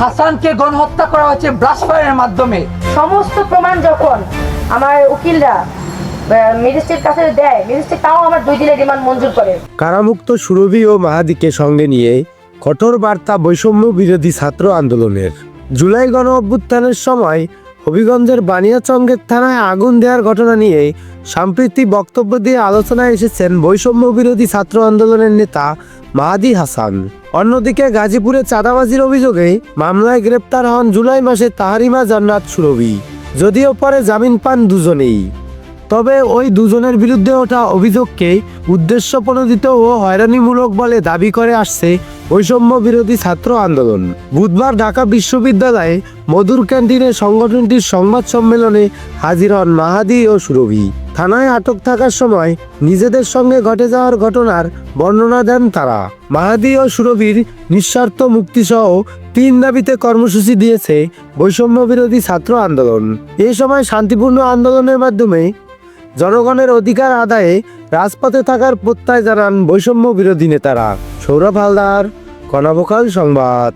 হাসানকে গণহত্যা করা হয়েছে ব্লাস্টফায়ারের মাধ্যমে। সমস্ত প্রমাণ যখন আমার উকিলরা ম্যাজিস্ট্রেট কাছে দেয়, ম্যাজিস্ট্রেট তাও আমার 2 দিনের রিমান্ড মঞ্জুর করে। কারামুক্ত সুরভি ও মাহাদিকে সঙ্গে নিয়ে কঠোর বার্তা বৈষম্য বিরোধী ছাত্র আন্দোলনের। জুলাই গণ অভ্যুত্থানের সময় হবিগঞ্জের বানিয়াচংগের থানায় আগুন দেওয়ার ঘটনা নিয়ে সাম্প্রতিক বক্তব্য দিয়ে আলোচনায় এসেছেন বৈষম্য বিরোধী ছাত্র আন্দোলনের নেতা মাহাদি হাসান। অন্যদিকে গাজীপুরে চাঁদাবাজির অভিযোগে মামলায় গ্রেপ্তার হন জুলাই মাসে তাহারিমা জান্নাত সুরভি। যদিও পরে জামিন পান দুজনেই, তবে ওই দুজনের বিরুদ্ধে ওঠা অভিযোগকে উদ্দেশ্যপ্রণোদিত ও হয়রানিমূলক বলে দাবি করে আসছে বৈষম্য বিরোধী ছাত্র আন্দোলন। বুধবার ঢাকা বিশ্ববিদ্যালয়ে মধুর ক্যান্টিনে সংগঠনটির সংবাদ সম্মেলনে হাজির হন মাহাদি ও সুরভি। থানায় আটক থাকার সময় নিজেদের সঙ্গে ঘটে যাওয়ার ঘটনার বর্ণনা দেন তারা। মাহাদি ও সুরভির নিঃস্বার্থ মুক্তিসহ 3 দাবিতে কর্মসূচি দিয়েছে বৈষম্য বিরোধী ছাত্র আন্দোলন। এই সময় শান্তিপূর্ণ আন্দোলনের মাধ্যমে জনগণের অধিকার আদায়ে রাজপথে থাকার প্রত্যয় জানান বৈষম্য বিরোধী নেতারা। সৌরভ হালদার, কণাবকাল সংবাদ।